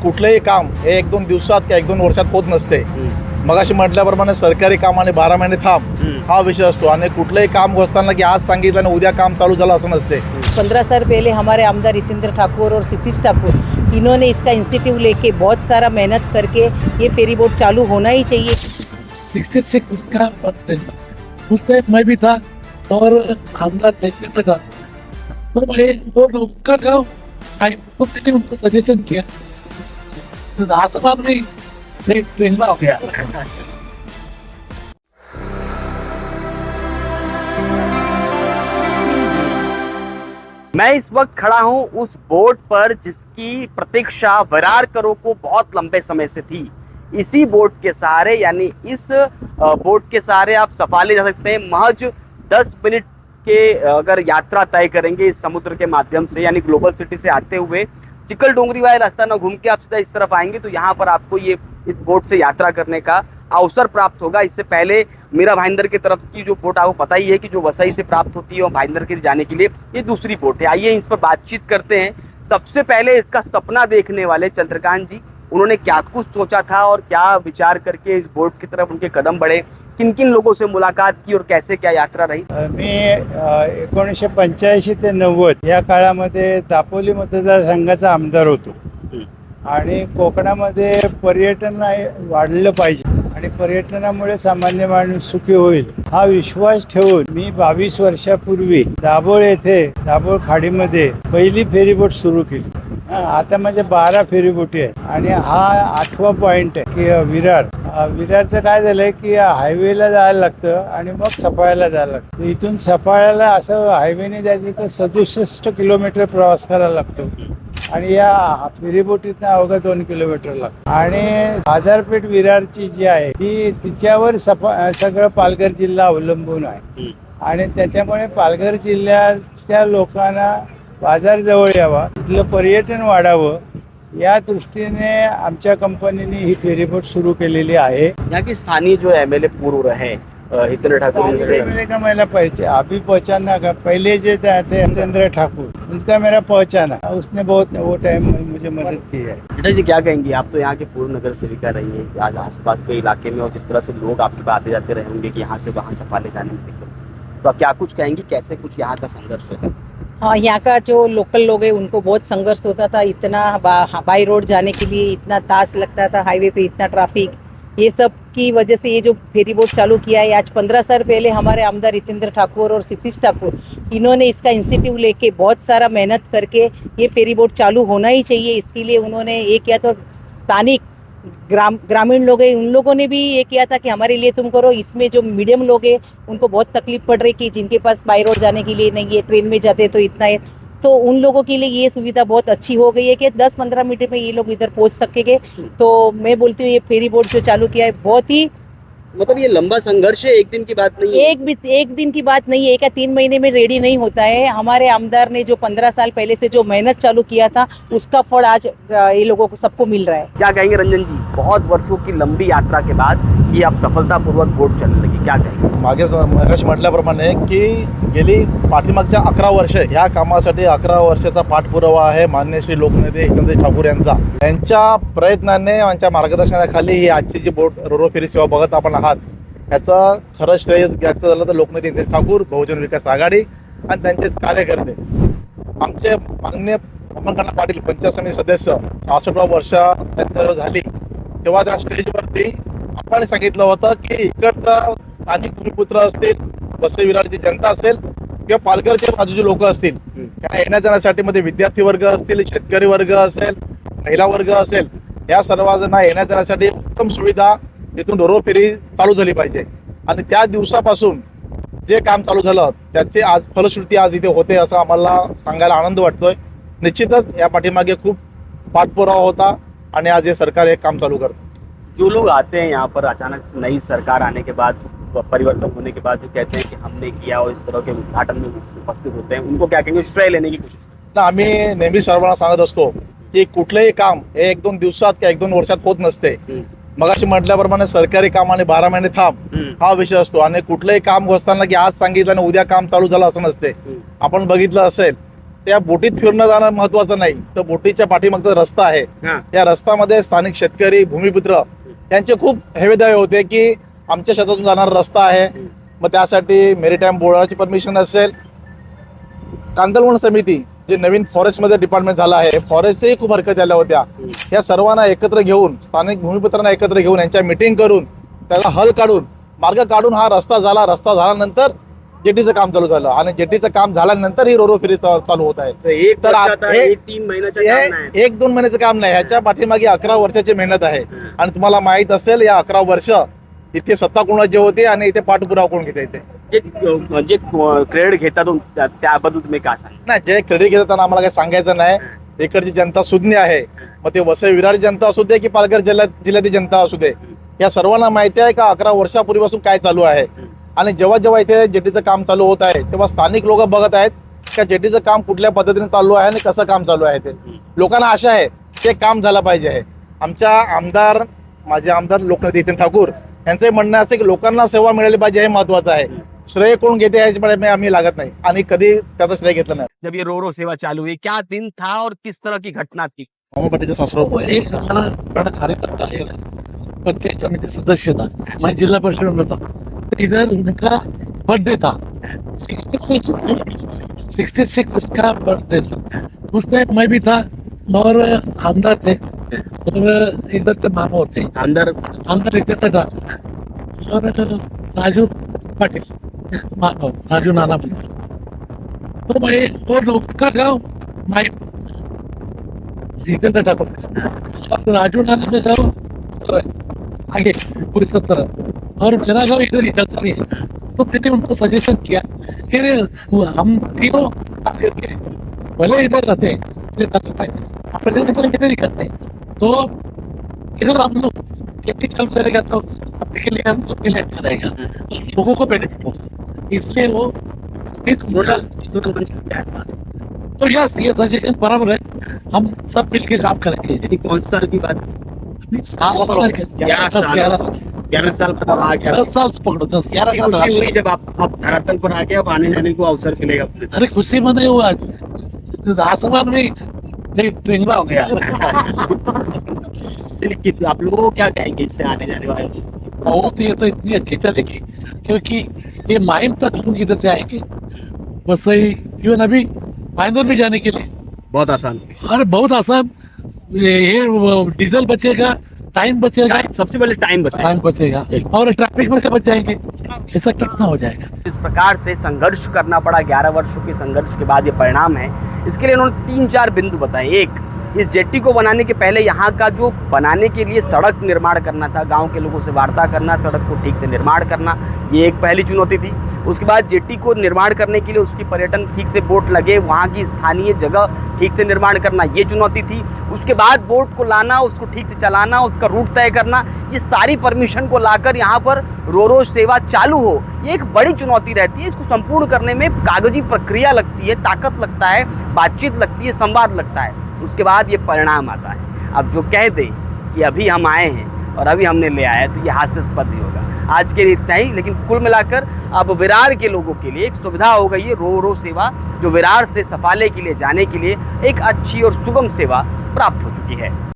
कुठलंही काम हे 1-2 दिवसात किंवा 1-2 वर्षात होत नसते. मगाशी म्हटल्याप्रमाणे सरकारी काम आणि 12 महिने थांब हा विषय असतो आणि कुठलंही काम असताना की आज सांगितलं आणि उद्या काम चालू झालं असं नसते. 15 साल पहले हमारे आमदार हितेंद्र ठाकुर और सतीश ठाकुर इन्होंने इसका इंसेंटिव लेके बहुत सारा मेहनत करके ये फेरी बोट चालू होना ही चाहिए. 66 का उस टाइम मैं भी था और आमदार हितेंद्र ठाकुर तो मैं वो उनका गाँव तो मैंने उनको सजेशन किया तो आसमान में ट्रेन हो गया. मैं इस वक्त खड़ा हूं उस बोट पर जिसकी प्रतीक्षा विरारकरों को बहुत लंबे समय से थी. इसी बोट के सहारे यानी इस बोट के सहारे आप सफाले जा सकते हैं. महज 10 मिनट के अगर यात्रा तय करेंगे इस समुद्र के माध्यम से यानी ग्लोबल सिटी से आते हुए चिकल डोंगरी वाले रास्ता ना घूम के आप सीधा इस तरफ आएंगे तो यहाँ पर आपको ये इस बोट से यात्रा करने का अवसर प्राप्त होगा. इससे पहले मीरा भाईंदर की तरफ की जो बोट आपको पता ही है कि जो वसई से प्राप्त होती है और भाईंदर के जाने के लिए ये दूसरी बोट है. आइए इस पर बातचीत करते हैं. सबसे पहले इसका सपना देखने वाले चंद्रकांत जी, उन्होंने क्या कुछ सोचा था और क्या विचार करके इस बोट की तरफ उनके कदम बढ़े, किन किन लोगों से मुलाकात की और कैसे क्या यात्रा रही. मी 1985 ते 90 या काळामध्ये दापोली मतदारसंघाचा आमदार होतो आणि कोकणामध्ये पर्यटन वाढलं पाहिजे आणि पर्यटनामुळे सामान्य माणूस सुखी होईल हा विश्वास ठेवून मी 22 वर्षापूर्वी दाभोळ येथे दाभोळ खाडीमध्ये पहिली फेरीबोट सुरू केली. आता म्हणजे 12 फेरीबोटी आहेत आणि हा 8वा पॉइंट आहे की विरारचं काय झालंय की हायवेला जायला लागतं आणि मग सफाळ्याला जायला लागतं. इथून सफाळ्याला असं हायवेने जायचं तर 67 किलोमीटर प्रवास करायला लागतो आणि या फेरीबोटीतनं अवघा 2 किलोमीटर लागतं आणि बाजारपेठ विरारची जी आहे ती तिच्यावर सगळं पालघर जिल्हा अवलंबून आहे आणि त्याच्यामुळे पालघर जिल्ह्याच्या लोकांना बाजार जवळ यावा, तिथलं पर्यटन वाढावं या दृष्टीने आमच्या कंपनीने ही फेरीबोट सुरू केलेली आहे. यहाँ की स्थानीय जो एमएलए पूर्व रहे हितेंद्र ठाकुर का मेरा अभी पहचाना का पहले जो थे हितेंद्र ठाकुर उनका मेरा पहचाना उसने बहुत वो टाइम मुझे मदद की है. बेटा जी क्या कहेंगी, आप तो यहाँ के पूर्व नगर सेविका रही है आज आसपास के इलाके में और जिस तरह से लोग आपके पास आते जाते रहे होंगे कि यहाँ से वहाँ सफाले जाने में दिक्कत, तो आप क्या कुछ कहेंगी, कैसे कुछ यहाँ का संघर्ष होता है. हाँ, यहाँ का जो लोकल लोग हैं उनको बहुत संघर्ष होता था. इतना बाई रोड जाने के लिए इतना तास लगता था, हाईवे पे इतना ट्रैफिक, ये सब की वजह से ये जो फेरी बोट चालू किया है आज 15 साल पहले हमारे आमदार हितेंद्र ठाकुर और सतीश ठाकुर इन्होंने इसका इंसेंटिव लेके बहुत सारा मेहनत करके ये फेरी बोट चालू होना ही चाहिए. इसके लिए उन्होंने ये किया तो स्थानिक ग्रामीण लोग हैं उन लोगों ने भी ये किया था कि हमारे लिए तुम करो. इसमें जो मीडियम लोग हैं उनको बहुत तकलीफ पड़ रही कि जिनके पास बाई रोड जाने के लिए नहीं है, ट्रेन में जाते तो इतना है, तो उन लोगों के लिए ये सुविधा बहुत अच्छी हो गई है कि 10-15 मिनट में ये लोग इधर पहुंच सकेंगे. तो मैं बोलती हूँ ये फेरी बोट जो चालू किया है बहुत ही मतलब ये लंबा संघर्ष है, एक दिन की बात नहीं है. एक दिन की बात नहीं है, 1 या 3 महीने में रेडी नहीं होता है. हमारे आमदार ने जो 15 साल पहले से जो मेहनत चालू किया था उसका फल आज ये लोगों को सबको मिल रहा है. क्या कहेंगे रंजन जी, बहुत वर्षों की लंबी यात्रा के बाद ये अब सफलतापूर्वक बोट चलने लगी, क्या कहेंगे. मगाशी म्हटल्याप्रमाणे की गेली पाठीमागच्या 11 वर्ष ह्या कामासाठी 11 वर्षाचा पाठपुरावा आहे माननीय श्री लोकनेते हितेंद्र ठाकूर यांचा. त्यांच्या प्रयत्नाने यांच्या मार्गदर्शनाखाली ही आजची जी बोट रोरो फेरी सेवा बघत आपण आहात ह्याचं खरं श्रेय घ्यायचं झालं तर लोकनेते हितेंद्र ठाकूर, बहुजन विकास आघाडी आणि त्यांचेच कार्यकर्ते. आमचे माननीय अमरकांत पाटील पंचायत समिती सदस्य 66व्या वर्षात झाली तेव्हा त्या स्टेजवरती आपण सांगितलं होतं की इकडचा स्थानिक भूमिपुत्र असतील, वसई विरारची जनता असेल किंवा पालघरचे बाजूचे लोक असतील त्यांना येण्या जाण्यासाठी मध्ये विद्यार्थी वर्ग असतील, शेतकरी वर्ग असेल, महिला वर्ग असेल, या सर्वांना येण्या जाण्यासाठी उत्तम सुविधा इथून रोरो फेरी चालू झाली पाहिजे. आणि त्या दिवसापासून जे काम चालू झालं त्याचे आज फलश्रुती आज इथे होते असं आम्हाला सांगायला आनंद वाटतोय. निश्चितच या पाठीमागे खूप पाठपुरावा होता आणि आज हे सरकार एक काम चालू करतं. जो लोग आते हैं यहाँ पर अचानक से नई सरकार आने के बाद, परिवर्तन होने के बाद जो कहते हैं कि हमने किया और इस तरह के उद्घाटन में उपस्थित होते हैं, उनको क्या कहेंगे, श्रेय लेने की कोशिश करते. आम्ही नेहमी सर्वांना सांगत असतो की कुठलंही काम हे 1-2 दिवसात किंवा 1-2 वर्षात होत नसते. मगाशी म्हटल्याप्रमाणे सरकारी काम आणि 12 महिने थांब हा विषय असतो आणि कुठलंही काम असताना की आज सांगितलं आणि उद्या काम चालू झालं असं नसते. आपण बघितलं असेल त्या बोटीत फिरणं जाणं महत्वाचं नाही, तर बोटीच्या पाठीमागचा रस्ता आहे, हा. या रस्त्यामध्ये स्थानिक शेतकरी भूमिपुत्र यांचे खूप हेवेदावे होते की आमच्या शेतातून जाणारा रस्ता आहे, मग त्यासाठी मेरीटाईम बोर्डाची परमिशन असेल, कांदळवन समिती जे नवीन फॉरेस्टमध्ये डिपार्टमेंट झालं आहे, फॉरेस्टही खूप हरकत आल्या होत्या. या सर्वांना एकत्र घेऊन, स्थानिक भूमिपुत्रांना एकत्र घेऊन यांच्या मीटिंग करून त्याला हल काढून मार्ग काढून हा रस्ता झाला. रस्ता झाल्यानंतर जेटीचं काम चालू झालं आणि जेटीचं काम झाल्यानंतर ही रोरो फेरी चालू होत आहे. तर एक तर वर्षाचा, हे- एक 3 महिन्याचा काम नाही. हे 1-2 महिन्याचं काम नाही, ह्याच्या पाठीमागे 11 वर्षाची मेहनत आहे. आणि तुम्हाला माहित असेल या 11 वर्ष इथे सत्ता कोणाची होती आणि इथे पाठपुरावा कोण घेते इथे जे क्रेडिट घेतात त्याबद्दल तुम्ही काय सांगा? नाही. जे क्रेडिट घेतात त्यांना आम्हाला काही सांगायचं नाही. इकडची जनता सुज्ञ आहे, मग ते वसई विरार जनता असू दे की पालघर जिल्ह्यातील जनता असू दे, या सर्वांना माहिती आहे का 11 वर्षापूर्वीपासून काय चालू आहे. आणि जेव्हा जेव्हा इथे जेटीचं काम चालू होत आहे तेव्हा स्थानिक लोक बघत आहेत का जेटीचं काम कुठल्या पद्धतीने चालू आहे आणि कसं काम चालू आहे. ते लोकांना आशा आहे ते काम झालं पाहिजे आहे. आमच्या आमदार, माझे आमदार लोकनेते नितीन ठाकूर यांचं म्हणणं असं की लोकांना सेवा मिळाली पाहिजे हे महत्वाचं आहे. श्रेय कोण घेते याच्याकडे आम्ही लागत नाही आणि कधी त्याचं श्रेय घेतलं नाही. जब ये रोरो सेवा चालू हुई, क्या दिन था और किस तरह की घटना थी? वो एक हमारा बड़ा कार्यकर्ता है, पंचायत समिति सदस्य था, मैं जिला परिषद में था. तो इधर उनका बर्थडे था, 66 का बर्थडे था. उस टाइम मैं भी था और आमदार थे और इधर के मामूर थे. अंदर आमदार इधर था और राजू पाटिल मामूर, राजू नाना पाटिल. तो मैं और उनका गाँव मैं जितेंद्र ठाकुर और राजू नाना का गाँव आगे पूरी 70 और मेरा गाँव इधर ही चलता है. तो मैंने उनको सजेशन किया कि हम तीनों आगे के भले इधर रहते हैं अपने इधर ही करते हैं, तो इधर हम लोग खेती चालू करेगा तो अपने के लिए हम सबके लिए अच्छा रहेगा, लोगों को बेनिफिट होगा. इसलिए वो स्थित तो यस ये सजेशन बराबर है. हम सब मिलके काम करेंगे. कौन साल की बात? 11 साल बाद आ गया. 10 साल से पकड़ो 10 कितनी खुशी हुई जब आप धरातल पर आ गए, अब आने जाने को अवसर मिलेगा अपने. अरे खुशी मने हुआ आसमान में टिंगला हो गया. चलिए, आप लोगों को क्या कहेंगे इससे आने जाने वाले? बहुत ये तो इतनी अच्छी चलेगी क्योंकि ये माइम तक लोग इधर से आएंगे, वसई इवन अभी फाइनल में जाने के लिए बहुत आसान. अरे बहुत आसान. ये डीजल बचेगा, टाइम बचेगा, सबसे पहले टाइम बचा. टाइम बचेगा और ट्रैफिक में से बच जाएंगे. ऐसा कितना हो जाएगा. इस प्रकार से संघर्ष करना पड़ा, 11 वर्षों के संघर्ष के बाद ये परिणाम है. इसके लिए उन्होंने 3-4 बिंदु बताए. एक, इस जेट्टी को बनाने के पहले यहाँ का जो बनाने के लिए सड़क निर्माण करना था, गांव के लोगों से वार्ता करना, सड़क को ठीक से निर्माण करना, ये एक पहली चुनौती थी. उसके बाद जेट्टी को निर्माण करने के लिए उसकी पर्यटन ठीक से बोट लगे, वहाँ की स्थानीय जगह ठीक से निर्माण करना, ये चुनौती थी. उसके बाद बोट को लाना, उसको ठीक से चलाना, उसका रूट तय करना, ये सारी परमिशन को लाकर यहाँ पर रोरो सेवा चालू हो, ये एक बड़ी चुनौती रहती है. इसको संपूर्ण करने में कागजी प्रक्रिया लगती है, ताकत लगता है, बातचीत लगती है, संवाद लगता है. उसके बाद ये परिणाम आता है. अब जो कह दे कि अभी हम आए हैं और अभी हमने ले आया, तो ये हास्यास्पद ही होगा. आज के लिए इतना ही, लेकिन कुल मिलाकर अब विरार के लोगों के लिए एक सुविधा हो गई है रोरो सेवा, जो विरार से सफाले के लिए जाने के लिए एक अच्छी और सुगम सेवा प्राप्त हो चुकी है.